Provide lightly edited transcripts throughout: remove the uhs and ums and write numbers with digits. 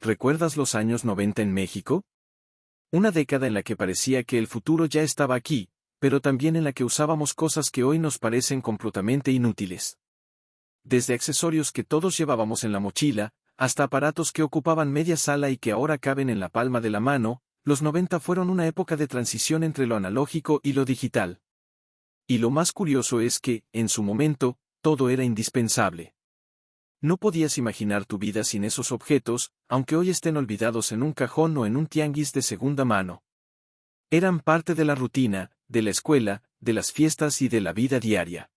¿recuerdas los años 90 en México? Una década en la que parecía que el futuro ya estaba aquí, pero también en la que usábamos cosas que hoy nos parecen completamente inútiles. Desde accesorios que todos llevábamos en la mochila, hasta aparatos que ocupaban media sala y que ahora caben en la palma de la mano, los 90 fueron una época de transición entre lo analógico y lo digital. Y lo más curioso es que, en su momento, todo era indispensable. No podías imaginar tu vida sin esos objetos, aunque hoy estén olvidados en un cajón o en un tianguis de segunda mano. Eran parte de la rutina, de la escuela, de las fiestas y de la vida diaria.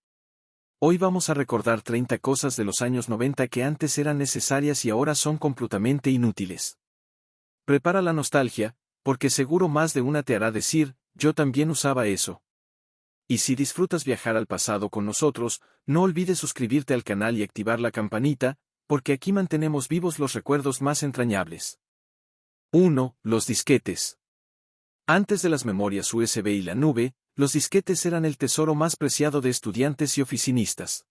Hoy vamos a recordar 30 cosas de los años 90 que antes eran necesarias y ahora son completamente inútiles. Prepara la nostalgia, porque seguro más de una te hará decir, yo también usaba eso. Y si disfrutas viajar al pasado con nosotros, no olvides suscribirte al canal y activar la campanita, porque aquí mantenemos vivos los recuerdos más entrañables. 1. Los disquetes. Antes de las memorias USB y la nube, los disquetes eran el tesoro más preciado de estudiantes y oficinistas.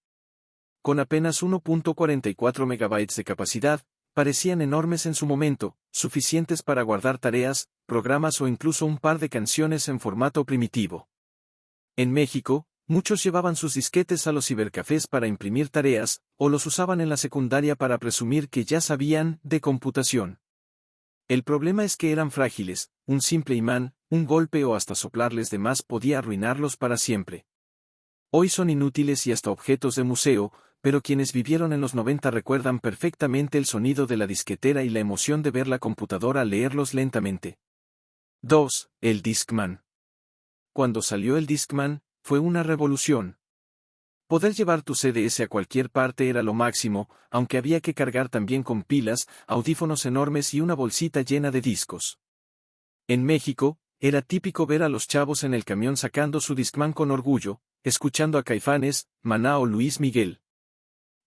Con apenas 1.44 megabytes de capacidad, parecían enormes en su momento, suficientes para guardar tareas, programas o incluso un par de canciones en formato primitivo. En México, muchos llevaban sus disquetes a los cibercafés para imprimir tareas, o los usaban en la secundaria para presumir que ya sabían de computación. El problema es que eran frágiles, un simple imán, un golpe o hasta soplarles de más podía arruinarlos para siempre. Hoy son inútiles y hasta objetos de museo, pero quienes vivieron en los 90 recuerdan perfectamente el sonido de la disquetera y la emoción de ver la computadora leerlos lentamente. 2. El Discman. Cuando salió el Discman, fue una revolución. Poder llevar tu CDS a cualquier parte era lo máximo, aunque había que cargar también con pilas, audífonos enormes y una bolsita llena de discos. En México, era típico ver a los chavos en el camión sacando su Discman con orgullo, escuchando a Caifanes, Maná o Luis Miguel.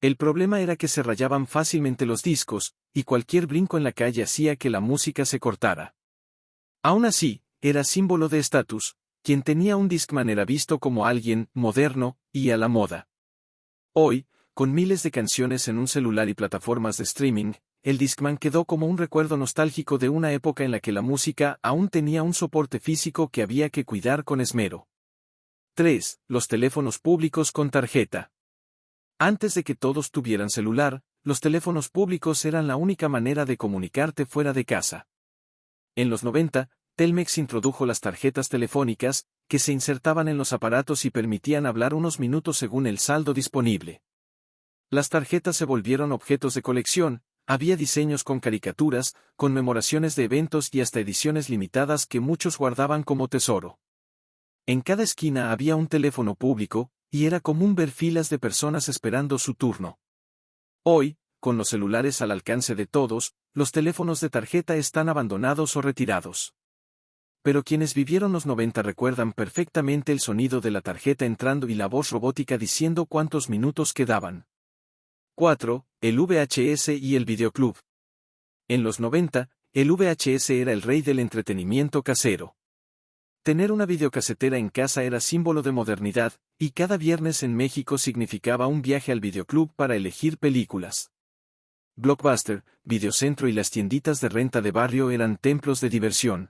El problema era que se rayaban fácilmente los discos, y cualquier brinco en la calle hacía que la música se cortara. Aún así, era símbolo de estatus. Quien tenía un Discman era visto como alguien moderno y a la moda. Hoy, con miles de canciones en un celular y plataformas de streaming, el Discman quedó como un recuerdo nostálgico de una época en la que la música aún tenía un soporte físico que había que cuidar con esmero. 3. Los teléfonos públicos con tarjeta. Antes de que todos tuvieran celular, los teléfonos públicos eran la única manera de comunicarte fuera de casa. En los 90, Telmex introdujo las tarjetas telefónicas, que se insertaban en los aparatos y permitían hablar unos minutos según el saldo disponible. Las tarjetas se volvieron objetos de colección, había diseños con caricaturas, conmemoraciones de eventos y hasta ediciones limitadas que muchos guardaban como tesoro. En cada esquina había un teléfono público, y era común ver filas de personas esperando su turno. Hoy, con los celulares al alcance de todos, los teléfonos de tarjeta están abandonados o retirados. Pero quienes vivieron los 90 recuerdan perfectamente el sonido de la tarjeta entrando y la voz robótica diciendo cuántos minutos quedaban. 4. El VHS y el videoclub. En los 90, el VHS era el rey del entretenimiento casero. Tener una videocasetera en casa era símbolo de modernidad, y cada viernes en México significaba un viaje al videoclub para elegir películas. Blockbuster, Videocentro y las tienditas de renta de barrio eran templos de diversión.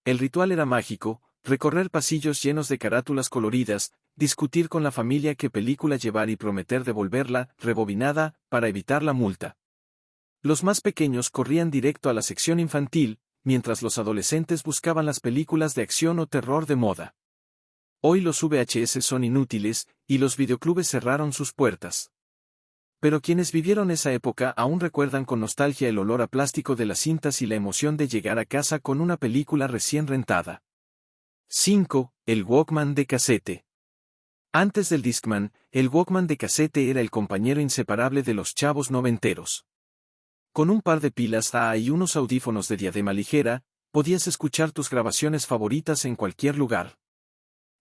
El ritual era mágico, recorrer pasillos llenos de carátulas coloridas, discutir con la familia qué película llevar y prometer devolverla, rebobinada, para evitar la multa. Los más pequeños corrían directo a la sección infantil, mientras los adolescentes buscaban las películas de acción o terror de moda. Hoy los VHS son inútiles, y los videoclubes cerraron sus puertas. Pero quienes vivieron esa época aún recuerdan con nostalgia el olor a plástico de las cintas y la emoción de llegar a casa con una película recién rentada. 5. El Walkman de casete. Antes del Discman, el Walkman de casete era el compañero inseparable de los chavos noventeros. Con un par de pilas AA y unos audífonos de diadema ligera, podías escuchar tus grabaciones favoritas en cualquier lugar.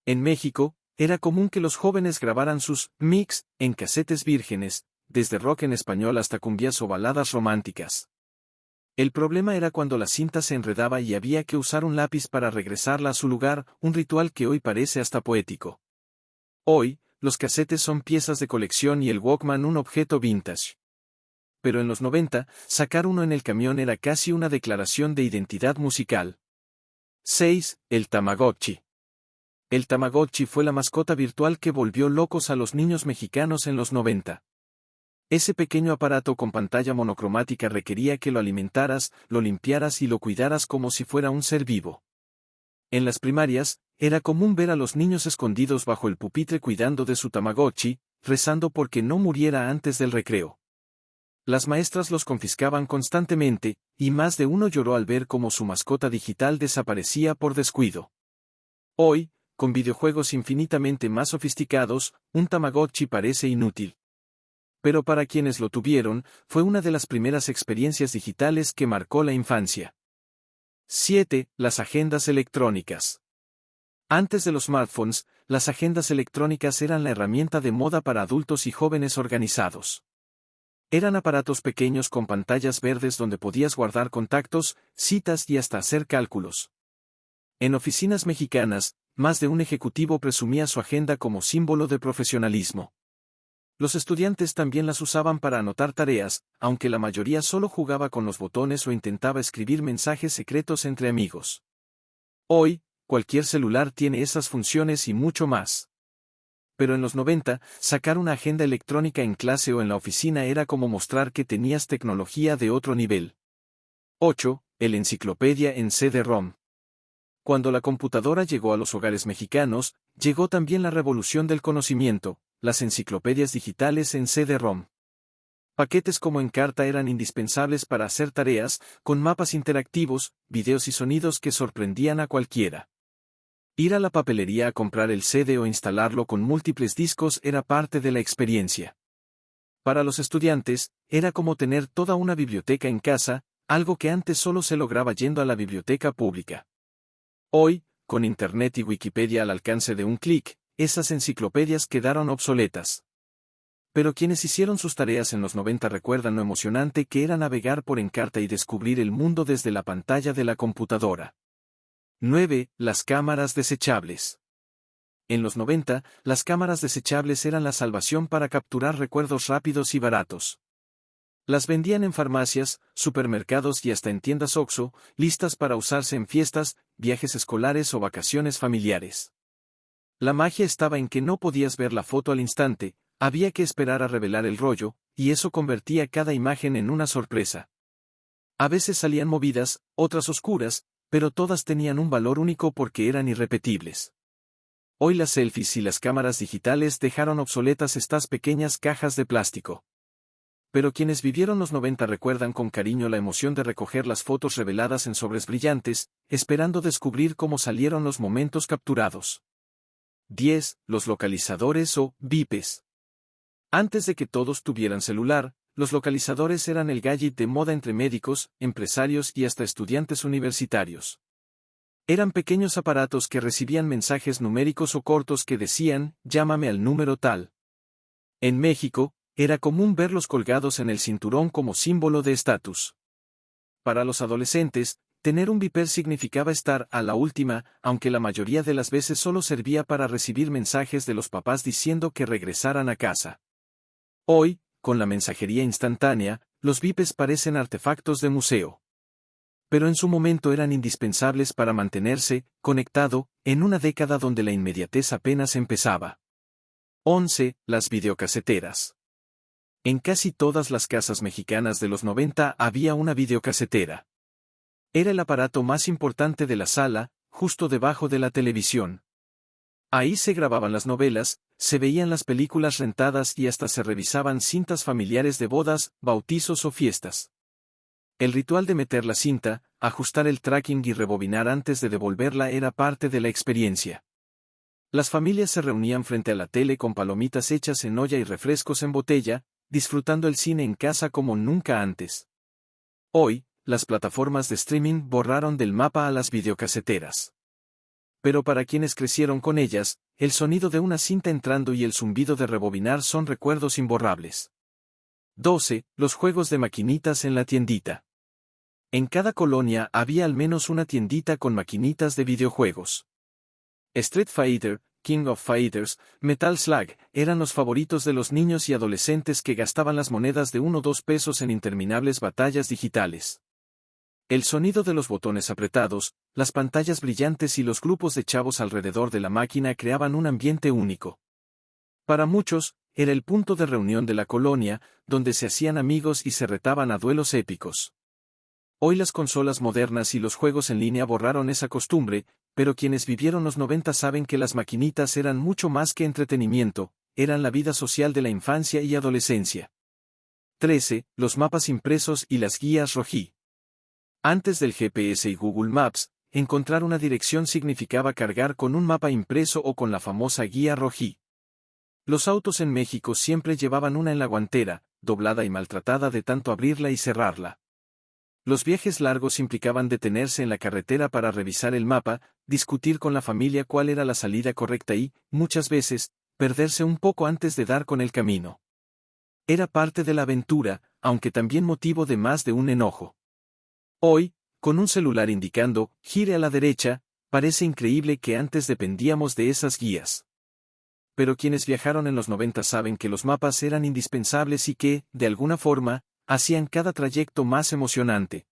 En México, era común que los jóvenes grabaran sus mix en casetes vírgenes, desde rock en español hasta cumbias o baladas románticas. El problema era cuando la cinta se enredaba y había que usar un lápiz para regresarla a su lugar, un ritual que hoy parece hasta poético. Hoy, los casetes son piezas de colección y el Walkman un objeto vintage. pero en los 90, sacar uno en el camión era casi una declaración de identidad musical. 6. El Tamagotchi. El Tamagotchi fue la mascota virtual que volvió locos a los niños mexicanos en los 90. Ese pequeño aparato con pantalla monocromática requería que lo alimentaras, lo limpiaras y lo cuidaras como si fuera un ser vivo. En las primarias, era común ver a los niños escondidos bajo el pupitre cuidando de su Tamagotchi, rezando porque no muriera antes del recreo. Las maestras los confiscaban constantemente, y más de uno lloró al ver cómo su mascota digital desaparecía por descuido. Hoy, con videojuegos infinitamente más sofisticados, un Tamagotchi parece inútil. Pero para quienes lo tuvieron, fue una de las primeras experiencias digitales que marcó la infancia. 7. Las agendas electrónicas. Antes de los smartphones, las agendas electrónicas eran la herramienta de moda para adultos y jóvenes organizados. Eran aparatos pequeños con pantallas verdes donde podías guardar contactos, citas y hasta hacer cálculos. En oficinas mexicanas, más de un ejecutivo presumía su agenda como símbolo de profesionalismo. Los estudiantes también las usaban para anotar tareas, aunque la mayoría solo jugaba con los botones o intentaba escribir mensajes secretos entre amigos. Hoy, cualquier celular tiene esas funciones y mucho más. Pero en los 90, sacar una agenda electrónica en clase o en la oficina era como mostrar que tenías tecnología de otro nivel. 8. El enciclopedia en CD-ROM. Cuando la computadora llegó a los hogares mexicanos, llegó también la revolución del conocimiento, las enciclopedias digitales en CD-ROM. Paquetes como Encarta eran indispensables para hacer tareas, con mapas interactivos, videos y sonidos que sorprendían a cualquiera. Ir a la papelería a comprar el CD o instalarlo con múltiples discos era parte de la experiencia. Para los estudiantes, era como tener toda una biblioteca en casa, algo que antes solo se lograba yendo a la biblioteca pública. Hoy, con Internet y Wikipedia al alcance de un clic, esas enciclopedias quedaron obsoletas. Pero quienes hicieron sus tareas en los 90 recuerdan lo emocionante que era navegar por Encarta y descubrir el mundo desde la pantalla de la computadora. 9. Las cámaras desechables. En los 90, las cámaras desechables eran la salvación para capturar recuerdos rápidos y baratos. Las vendían en farmacias, supermercados y hasta en tiendas Oxxo, listas para usarse en fiestas, viajes escolares o vacaciones familiares. La magia estaba en que no podías ver la foto al instante, había que esperar a revelar el rollo, y eso convertía cada imagen en una sorpresa. A veces salían movidas, otras oscuras, pero todas tenían un valor único porque eran irrepetibles. Hoy las selfies y las cámaras digitales dejaron obsoletas estas pequeñas cajas de plástico. Pero quienes vivieron los 90 recuerdan con cariño la emoción de recoger las fotos reveladas en sobres brillantes, esperando descubrir cómo salieron los momentos capturados. 10. Los localizadores o VIPes. Antes de que todos tuvieran celular, los localizadores eran el gadget de moda entre médicos, empresarios y hasta estudiantes universitarios. Eran pequeños aparatos que recibían mensajes numéricos o cortos que decían, llámame al número tal. En México, era común verlos colgados en el cinturón como símbolo de estatus. Para los adolescentes, tener un viper significaba estar a la última, aunque la mayoría de las veces solo servía para recibir mensajes de los papás diciendo que regresaran a casa. Hoy, con la mensajería instantánea, los vipes parecen artefactos de museo. Pero en su momento eran indispensables para mantenerse conectado, en una década donde la inmediatez apenas empezaba. 11. Las videocaseteras. En casi todas las casas mexicanas de los 90 había una videocasetera. Era el aparato más importante de la sala, justo debajo de la televisión. Ahí se grababan las novelas, se veían las películas rentadas y hasta se revisaban cintas familiares de bodas, bautizos o fiestas. El ritual de meter la cinta, ajustar el tracking y rebobinar antes de devolverla era parte de la experiencia. Las familias se reunían frente a la tele con palomitas hechas en olla y refrescos en botella, disfrutando el cine en casa como nunca antes. Hoy, las plataformas de streaming borraron del mapa a las videocaseteras. Pero para quienes crecieron con ellas, el sonido de una cinta entrando y el zumbido de rebobinar son recuerdos imborrables. 12. Los juegos de maquinitas en la tiendita. En cada colonia había al menos una tiendita con maquinitas de videojuegos. Street Fighter, King of Fighters, Metal Slug, eran los favoritos de los niños y adolescentes que gastaban las monedas de 1 o 2 pesos en interminables batallas digitales. El sonido de los botones apretados, las pantallas brillantes y los grupos de chavos alrededor de la máquina creaban un ambiente único. Para muchos, era el punto de reunión de la colonia, donde se hacían amigos y se retaban a duelos épicos. Hoy las consolas modernas y los juegos en línea borraron esa costumbre, pero quienes vivieron los 90 saben que las maquinitas eran mucho más que entretenimiento, eran la vida social de la infancia y adolescencia. 13. Los mapas impresos y las guías Roji. Antes del GPS y Google Maps, encontrar una dirección significaba cargar con un mapa impreso o con la famosa guía Roji. Los autos en México siempre llevaban una en la guantera, doblada y maltratada de tanto abrirla y cerrarla. Los viajes largos implicaban detenerse en la carretera para revisar el mapa, discutir con la familia cuál era la salida correcta y, muchas veces, perderse un poco antes de dar con el camino. Era parte de la aventura, aunque también motivo de más de un enojo. Hoy, con un celular indicando, gire a la derecha, parece increíble que antes dependíamos de esas guías. Pero quienes viajaron en los 90 saben que los mapas eran indispensables y que, de alguna forma, hacían cada trayecto más emocionante.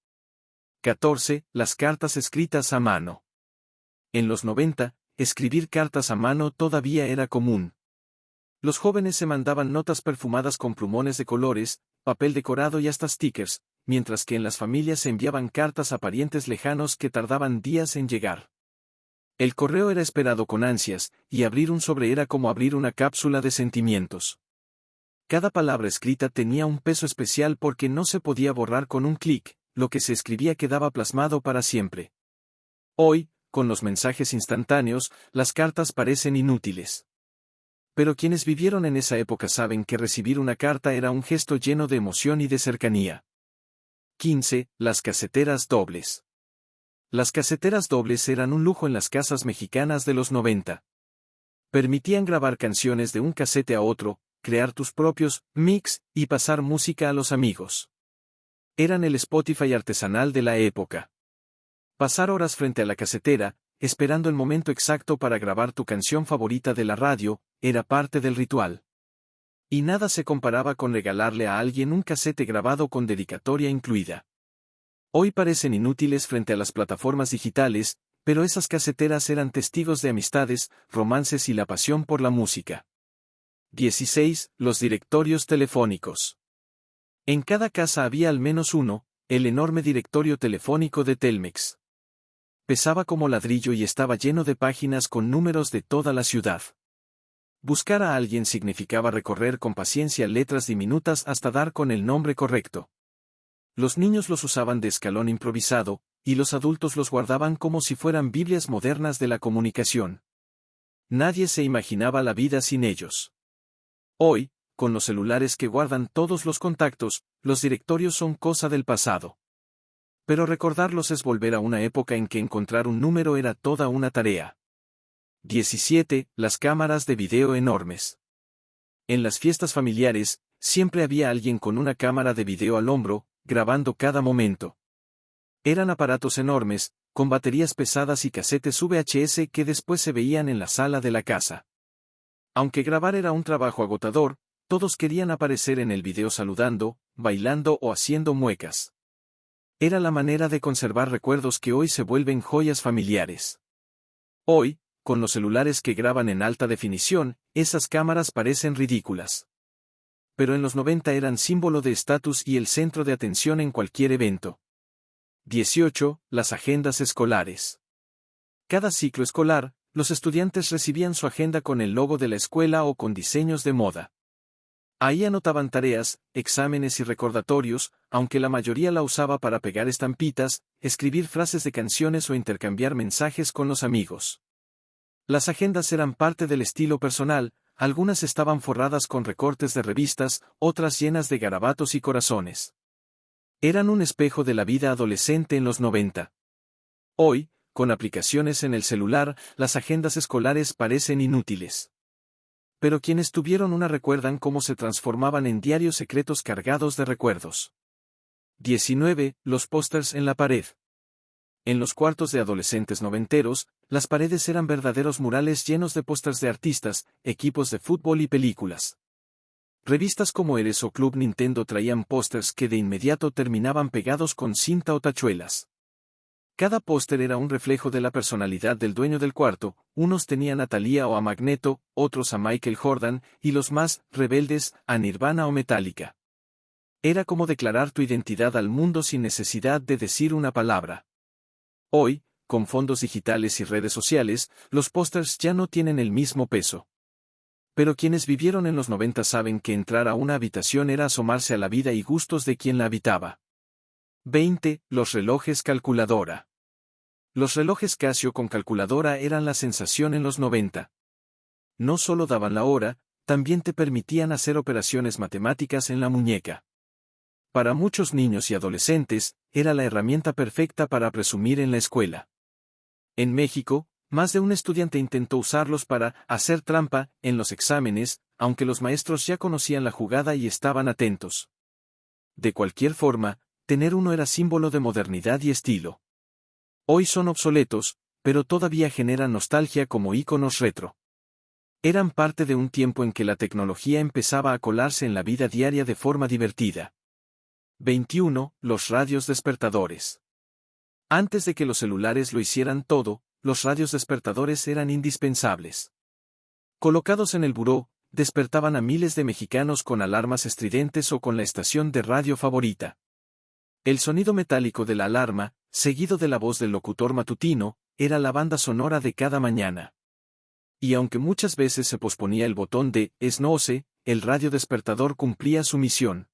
14. Las cartas escritas a mano. En los 90, escribir cartas a mano todavía era común. Los jóvenes se mandaban notas perfumadas con plumones de colores, papel decorado y hasta stickers, mientras que en las familias se enviaban cartas a parientes lejanos que tardaban días en llegar. El correo era esperado con ansias, y abrir un sobre era como abrir una cápsula de sentimientos. Cada palabra escrita tenía un peso especial porque no se podía borrar con un clic, lo que se escribía quedaba plasmado para siempre. Hoy, con los mensajes instantáneos, las cartas parecen inútiles. Pero quienes vivieron en esa época saben que recibir una carta era un gesto lleno de emoción y de cercanía. 15. Las caseteras dobles. Las caseteras dobles eran un lujo en las casas mexicanas de los 90. Permitían grabar canciones de un casete a otro, crear tus propios mix y pasar música a los amigos. Eran el Spotify artesanal de la época. Pasar horas frente a la casetera, esperando el momento exacto para grabar tu canción favorita de la radio, era parte del ritual. Y nada se comparaba con regalarle a alguien un casete grabado con dedicatoria incluida. Hoy parecen inútiles frente a las plataformas digitales, pero esas caseteras eran testigos de amistades, romances y la pasión por la música. 16. Los directorios telefónicos. En cada casa había al menos uno, el enorme directorio telefónico de Telmex. Pesaba como ladrillo y estaba lleno de páginas con números de toda la ciudad. Buscar a alguien significaba recorrer con paciencia letras diminutas hasta dar con el nombre correcto. Los niños los usaban de escalón improvisado, y los adultos los guardaban como si fueran Biblias modernas de la comunicación. Nadie se imaginaba la vida sin ellos. Hoy, con los celulares que guardan todos los contactos, los directorios son cosa del pasado. Pero recordarlos es volver a una época en que encontrar un número era toda una tarea. 17. Las cámaras de video enormes. En las fiestas familiares, siempre había alguien con una cámara de video al hombro, grabando cada momento. Eran aparatos enormes, con baterías pesadas y casetes VHS que después se veían en la sala de la casa. Aunque grabar era un trabajo agotador, todos querían aparecer en el video saludando, bailando o haciendo muecas. Era la manera de conservar recuerdos que hoy se vuelven joyas familiares. Hoy, con los celulares que graban en alta definición, esas cámaras parecen ridículas. Pero en los 90 eran símbolo de estatus y el centro de atención en cualquier evento. 18. Las agendas escolares. Cada ciclo escolar, los estudiantes recibían su agenda con el logo de la escuela o con diseños de moda. Ahí anotaban tareas, exámenes y recordatorios, aunque la mayoría la usaba para pegar estampitas, escribir frases de canciones o intercambiar mensajes con los amigos. Las agendas eran parte del estilo personal, algunas estaban forradas con recortes de revistas, otras llenas de garabatos y corazones. Eran un espejo de la vida adolescente en los 90. Hoy, con aplicaciones en el celular, las agendas escolares parecen inútiles. Pero quienes tuvieron una recuerdan cómo se transformaban en diarios secretos cargados de recuerdos. 19. Los pósters en la pared. En los cuartos de adolescentes noventeros, las paredes eran verdaderos murales llenos de pósters de artistas, equipos de fútbol y películas. Revistas como Eres o Club Nintendo traían pósters que de inmediato terminaban pegados con cinta o tachuelas. Cada póster era un reflejo de la personalidad del dueño del cuarto, unos tenían a Thalía o a Magneto, otros a Michael Jordan, y los más rebeldes, a Nirvana o Metallica. Era como declarar tu identidad al mundo sin necesidad de decir una palabra. Hoy, con fondos digitales y redes sociales, los pósters ya no tienen el mismo peso. Pero quienes vivieron en los 90 saben que entrar a una habitación era asomarse a la vida y gustos de quien la habitaba. 20. Los relojes calculadora. Los relojes Casio con calculadora eran la sensación en los 90. No solo daban la hora, también te permitían hacer operaciones matemáticas en la muñeca. Para muchos niños y adolescentes, era la herramienta perfecta para presumir en la escuela. En México, más de un estudiante intentó usarlos para hacer trampa en los exámenes, aunque los maestros ya conocían la jugada y estaban atentos. De cualquier forma, tener uno era símbolo de modernidad y estilo. Hoy son obsoletos, pero todavía generan nostalgia como íconos retro. Eran parte de un tiempo en que la tecnología empezaba a colarse en la vida diaria de forma divertida. 21. Los radios despertadores. Antes de que los celulares lo hicieran todo, los radios despertadores eran indispensables. Colocados en el buró, despertaban a miles de mexicanos con alarmas estridentes o con la estación de radio favorita. El sonido metálico de la alarma, seguido de la voz del locutor matutino, era la banda sonora de cada mañana. Y aunque muchas veces se posponía el botón de snooze, el radio despertador cumplía su misión.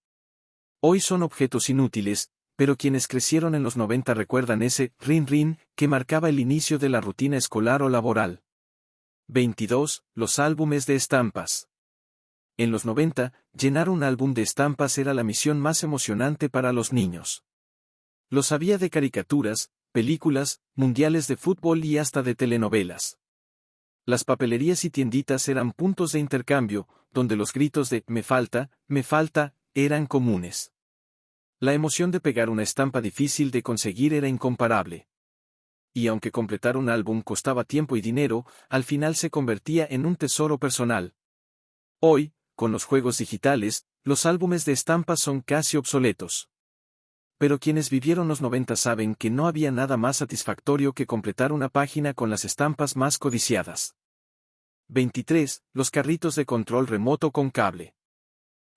Hoy son objetos inútiles, pero quienes crecieron en los 90 recuerdan ese rin rin que marcaba el inicio de la rutina escolar o laboral. 22. Los álbumes de estampas. En los 90, llenar un álbum de estampas era la misión más emocionante para los niños. Los había de caricaturas, películas, mundiales de fútbol y hasta de telenovelas. Las papelerías y tienditas eran puntos de intercambio, donde los gritos de me falta, eran comunes. La emoción de pegar una estampa difícil de conseguir era incomparable. Y aunque completar un álbum costaba tiempo y dinero, al final se convertía en un tesoro personal. Hoy, con los juegos digitales, los álbumes de estampas son casi obsoletos. Pero quienes vivieron los 90 saben que no había nada más satisfactorio que completar una página con las estampas más codiciadas. 23. Los carritos de control remoto con cable.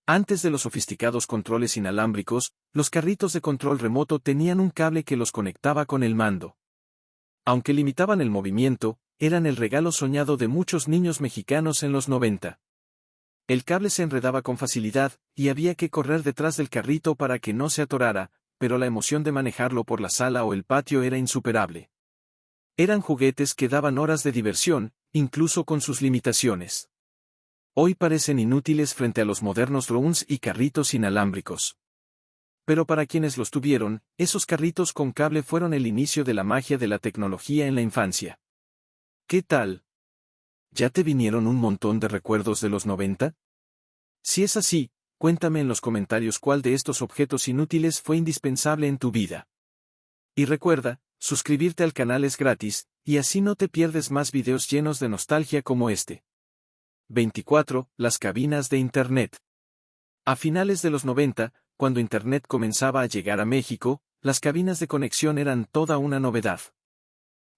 Antes de los sofisticados controles inalámbricos, los carritos de control remoto tenían un cable que los conectaba con el mando. Aunque limitaban el movimiento, eran el regalo soñado de muchos niños mexicanos en los 90. El cable se enredaba con facilidad, y había que correr detrás del carrito para que no se atorara, pero la emoción de manejarlo por la sala o el patio era insuperable. Eran juguetes que daban horas de diversión, incluso con sus limitaciones. Hoy parecen inútiles frente a los modernos drones y carritos inalámbricos. Pero para quienes los tuvieron, esos carritos con cable fueron el inicio de la magia de la tecnología en la infancia. ¿Qué tal? ¿Ya te vinieron un montón de recuerdos de los 90? Si es así, cuéntame en los comentarios cuál de estos objetos inútiles fue indispensable en tu vida. Y recuerda, suscribirte al canal es gratis, y así no te pierdes más videos llenos de nostalgia como este. 24. Las cabinas de Internet. A finales de los 90, cuando Internet comenzaba a llegar a México, las cabinas de conexión eran toda una novedad.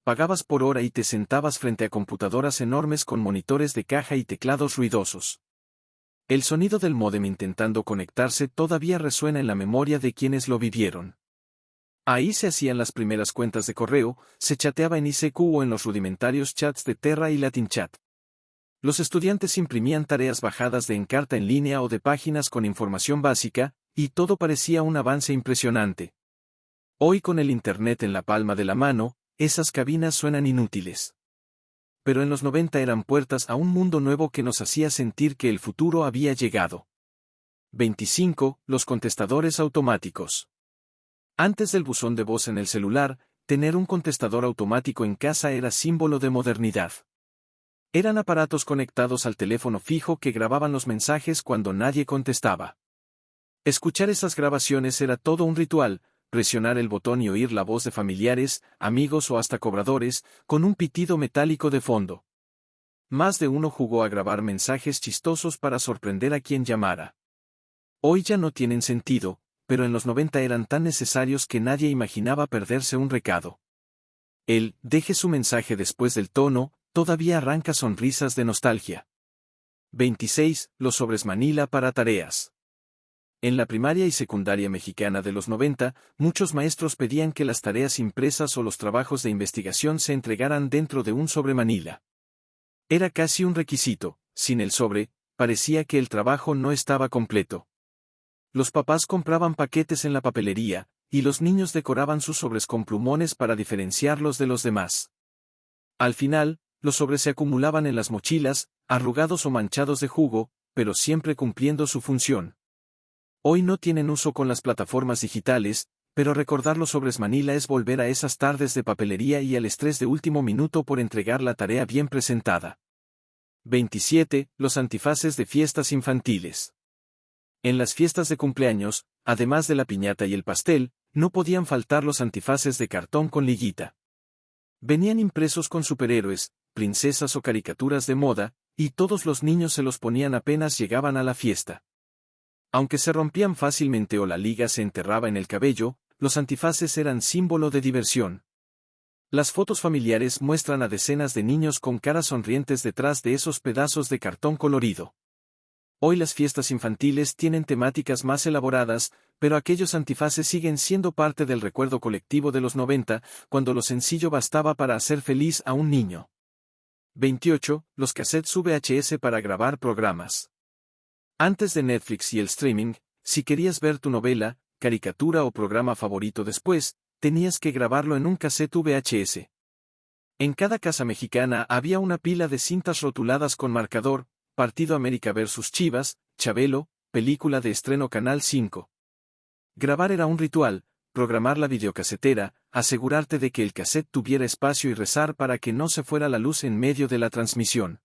Pagabas por hora y te sentabas frente a computadoras enormes con monitores de caja y teclados ruidosos. El sonido del módem intentando conectarse todavía resuena en la memoria de quienes lo vivieron. Ahí se hacían las primeras cuentas de correo, se chateaba en ICQ o en los rudimentarios chats de Terra y LatinChat. Los estudiantes imprimían tareas bajadas de Encarta en línea o de páginas con información básica, y todo parecía un avance impresionante. Hoy con el Internet en la palma de la mano, esas cabinas suenan inútiles. Pero en los 90 eran puertas a un mundo nuevo que nos hacía sentir que el futuro había llegado. 25. Los contestadores automáticos. Antes del buzón de voz en el celular, tener un contestador automático en casa era símbolo de modernidad. Eran aparatos conectados al teléfono fijo que grababan los mensajes cuando nadie contestaba. Escuchar esas grabaciones era todo un ritual, presionar el botón y oír la voz de familiares, amigos o hasta cobradores, con un pitido metálico de fondo. Más de uno jugó a grabar mensajes chistosos para sorprender a quien llamara. Hoy ya no tienen sentido, pero en los 90 eran tan necesarios que nadie imaginaba perderse un recado. El "deje su mensaje después del tono" todavía arranca sonrisas de nostalgia. 26. Los sobres Manila para tareas. En la primaria y secundaria mexicana de los 90, muchos maestros pedían que las tareas impresas o los trabajos de investigación se entregaran dentro de un sobre Manila. Era casi un requisito. Sin el sobre, parecía que el trabajo no estaba completo. Los papás compraban paquetes en la papelería, y los niños decoraban sus sobres con plumones para diferenciarlos de los demás. Al final, los sobres se acumulaban en las mochilas, arrugados o manchados de jugo, pero siempre cumpliendo su función. Hoy no tienen uso con las plataformas digitales, pero recordar los sobres Manila es volver a esas tardes de papelería y al estrés de último minuto por entregar la tarea bien presentada. 27. Los antifaces de fiestas infantiles. En las fiestas de cumpleaños, además de la piñata y el pastel, no podían faltar los antifaces de cartón con liguita. Venían impresos con superhéroes, princesas o caricaturas de moda, y todos los niños se los ponían apenas llegaban a la fiesta. Aunque se rompían fácilmente o la liga se enterraba en el cabello, los antifaces eran símbolo de diversión. Las fotos familiares muestran a decenas de niños con caras sonrientes detrás de esos pedazos de cartón colorido. Hoy las fiestas infantiles tienen temáticas más elaboradas, pero aquellos antifaces siguen siendo parte del recuerdo colectivo de los 90, cuando lo sencillo bastaba para hacer feliz a un niño. 28. Los cassettes VHS para grabar programas. Antes de Netflix y el streaming, si querías ver tu novela, caricatura o programa favorito después, tenías que grabarlo en un cassette VHS. En cada casa mexicana había una pila de cintas rotuladas con marcador: Partido América vs Chivas, Chabelo, película de estreno Canal 5. Grabar era un ritual, programar la videocasetera, asegurarte de que el cassette tuviera espacio y rezar para que no se fuera la luz en medio de la transmisión.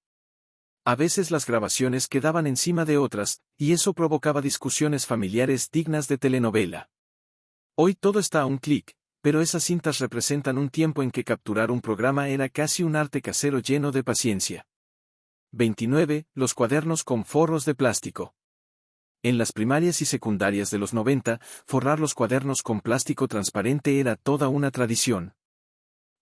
A veces las grabaciones quedaban encima de otras, y eso provocaba discusiones familiares dignas de telenovela. Hoy todo está a un clic, pero esas cintas representan un tiempo en que capturar un programa era casi un arte casero lleno de paciencia. 29. Los cuadernos con forros de plástico. En las primarias y secundarias de los 90, forrar los cuadernos con plástico transparente era toda una tradición.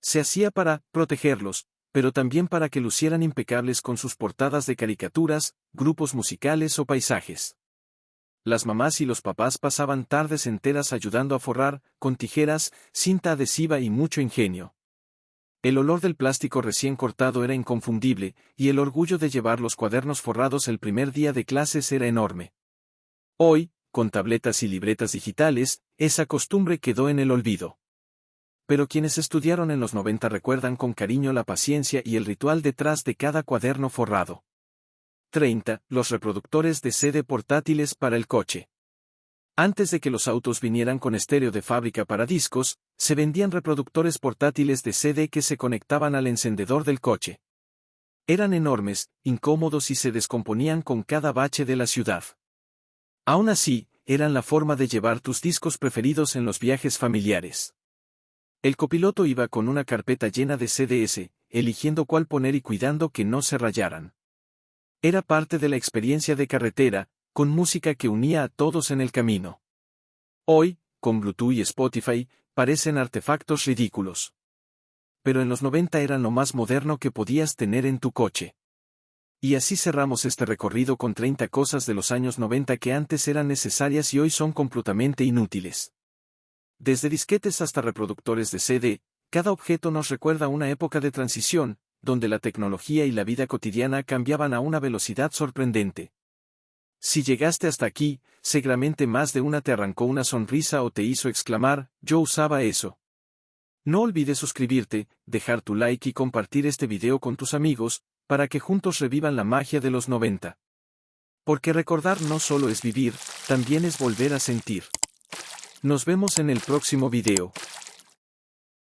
Se hacía para protegerlos, pero también para que lucieran impecables con sus portadas de caricaturas, grupos musicales o paisajes. Las mamás y los papás pasaban tardes enteras ayudando a forrar, con tijeras, cinta adhesiva y mucho ingenio. El olor del plástico recién cortado era inconfundible, y el orgullo de llevar los cuadernos forrados el primer día de clases era enorme. Hoy, con tabletas y libretas digitales, esa costumbre quedó en el olvido. Pero quienes estudiaron en los 90 recuerdan con cariño la paciencia y el ritual detrás de cada cuaderno forrado. 30. Los reproductores de CD portátiles para el coche. Antes de que los autos vinieran con estéreo de fábrica para discos, se vendían reproductores portátiles de CD que se conectaban al encendedor del coche. Eran enormes, incómodos y se descomponían con cada bache de la ciudad. Aún así, eran la forma de llevar tus discos preferidos en los viajes familiares. El copiloto iba con una carpeta llena de CDs, eligiendo cuál poner y cuidando que no se rayaran. Era parte de la experiencia de carretera, con música que unía a todos en el camino. Hoy, con Bluetooth y Spotify, parecen artefactos ridículos. Pero en los 90 eran lo más moderno que podías tener en tu coche. Y así cerramos este recorrido con 30 cosas de los años 90 que antes eran necesarias y hoy son completamente inútiles. Desde disquetes hasta reproductores de CD, cada objeto nos recuerda una época de transición, donde la tecnología y la vida cotidiana cambiaban a una velocidad sorprendente. Si llegaste hasta aquí, seguramente más de una te arrancó una sonrisa o te hizo exclamar: "Yo usaba eso". No olvides suscribirte, dejar tu like y compartir este video con tus amigos, para que juntos revivan la magia de los 90. Porque recordar no solo es vivir, también es volver a sentir. Nos vemos en el próximo video.